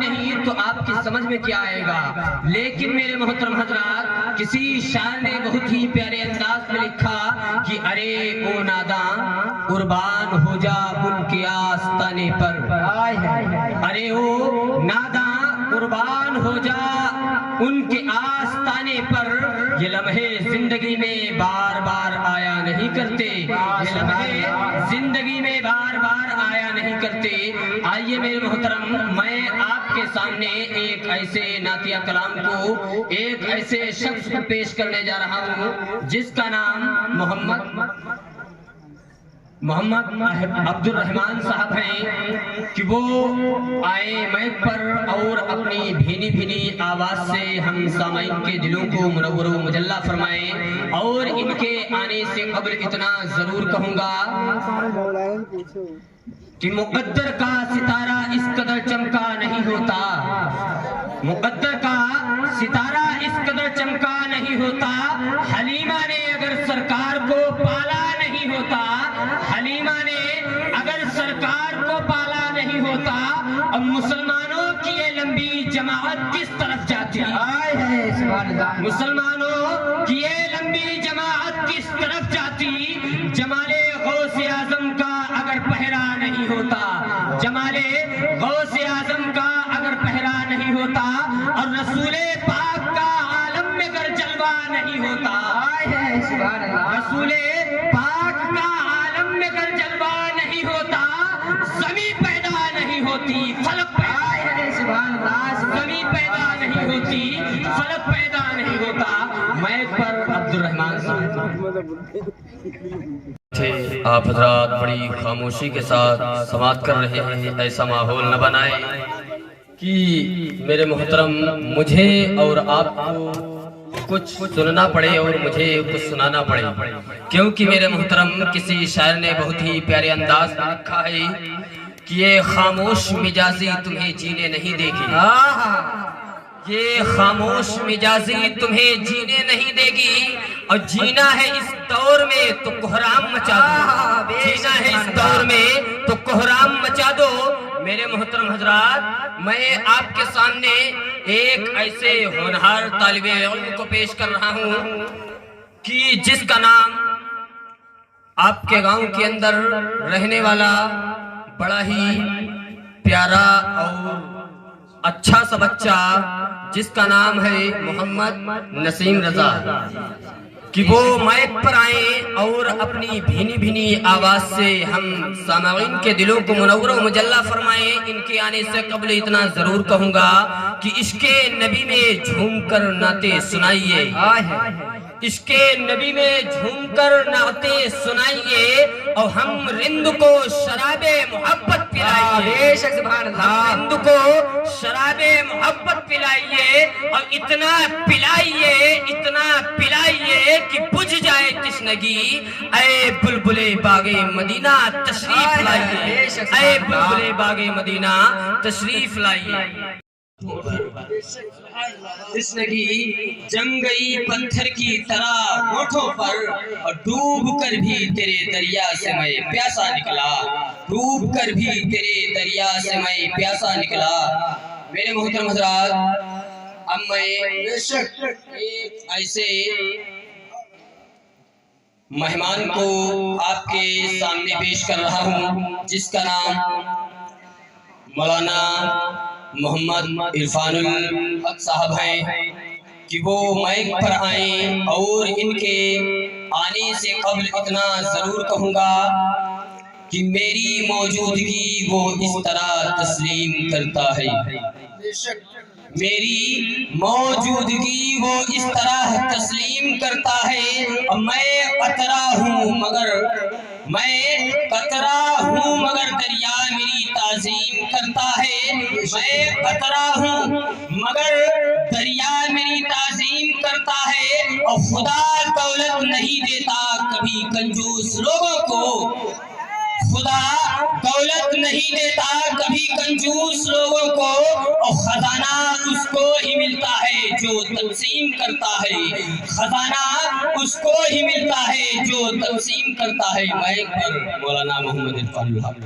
ہی نہیں تو آپ کی سمجھ میں کیا آئے گا. لیکن میرے محترم حضرات کسی شاعر نے بہت ہی پیارے انداز میں لکھا کہ ارے او ناداں قربان ہو جا ان کے آستانے پر. ارے او ناداں قربان ہو جا ان کے آستانے پر. یہ لمحے زندگی میں بار بار آیا نہیں کرتے. یہ لمحے زندگی میں بار بار آیا نہیں کرتے. آئیے میرے محترم میں آپ کے سامنے ایک ایسے نعتیہ کلام کو ایک ایسے شخص کو پیش کرنے جا رہا ہوں جس کا نام محمد عبد الرحمن صاحب ہیں کہ وہ آئے مائک پر اور اپنی بھینی بھینی آواز سے ہم سامعین کے دلوں کو منور و مجلہ فرمائیں. اور ان کے آنے سے قبل اتنا ضرور کہوں گا کہ مقدر کا ستارہ اس قدر چمکا نہیں ہوتا. مقدر کا ستارہ اس قدر چمکا نہیں ہوتا. حلیمہ نے اگر سرکار کو پالا نہیں ہوتا. حلیمہ نے اگر سرکار کو پالا نہیں ہوتا. اب مسلمانوں کی یہ لمبی جماعت کس طرف جاتی؟ مسلمانوں کی یہ لمبی جماعت کس طرف جاتی؟ جمال غوث اعظم کا اگر پہرا نہیں ہوتا. جمال غوث اعظم کا اگر پہرا نہیں ہوتا اور رسول پاک کا عالم میں اگر جلوہ نہیں ہوتا. رسول پاک کا عالم میں اگر جلوہ نہیں ہوتا. زمین پیدا نہیں ہوتی فلک زمین پیدا نہیں ہوتی فلک پیدا نہیں ہوتا. مائک پر عبد الرحمن صاحب. آپ حضرات بڑی خاموشی کے ساتھ سماعت کر رہے ہیں. ایسا ماحول نہ بنائے کہ میرے محترم مجھے اور آپ کو کچھ سننا پڑے اور مجھے کچھ سنانا پڑے. کیونکہ میرے محترم کسی شاعر نے بہت ہی پیارے انداز میں لکھا ہے کہ یہ خاموش مجازی تمہیں جینے نہیں دے گی. یہ خاموش مجازی تمہیں جینے نہیں دے گی. اور جینا ہے اس دور میں تو کوہرام مچا دو. جینا ہے اس دور میں تو کوہرام مچا دو. میرے محترم حضرات میں آپ کے سامنے ایک ایسے ہونہار طالب علم کو پیش کر رہا ہوں کہ جس کا نام آپ کے گاؤں کے اندر رہنے والا بڑا ہی پیارا اور اچھا سا بچہ جس کا نام ہے محمد نسیم رضا کہ وہ مائک پر آئیں اور اپنی بھینی بھینی آواز سے ہم سامعین کے دلوں کو منور و مجلہ فرمائیں. ان کے آنے سے قبل اتنا ضرور کہوں گا کہ عشق نبی میں جھوم کر نعتیں سنائیے. عشق نبی میں جھوم کر نعتیں سنائیے اور ہم رند کو شراب محبت پلائیے. رند کو شراب محبت پلائیے اور اتنا پلائیے کہ بجھ جائے تشنگی. اے بلبل باغ مدینہ تشریف لائیے. اے بلبل باغ مدینہ تشریف لائیے. تشنگی جم گئی پتھر کی طرح ہونٹوں پر اور ڈوب کر بھی تیرے دریا سے میں پیاسا نکلا. ڈوب کر بھی تیرے دریا سے میں پیاسا نکلا. میرے محترم حضرات اب میں ایک ایسے مہمان کو آپ کے سامنے پیش کر رہا ہوں جس کا نام مولانا محمد عرفان الحق صاحب ہیں کہ وہ مائک پر آئیں. اور ان کے آنے سے قبل اتنا ضرور کہوں گا کہ میری موجودگی وہ اس طرح تسلیم کرتا ہے. میری موجودگی وہ اس طرح تسلیم کرتا ہے. میں قطرہ ہوں مگر دریا میری تعظیم کرتا ہے. میں قطرہ ہوں مگر دریا میری تعظیم کرتا ہے. اور خدا دولت نہیں دیتا کبھی کنجوس لوگوں کو. خدا دولت نہیں دیتا کبھی کنجوس لوگوں کو. اور خزانہ اس کو ہی ملتا ہے جو تقسیم کرتا ہے. خزانہ اس کو ہی ملتا ہے جو تقسیم کرتا ہے. مائک پر مولانا محمد عرفان الحق.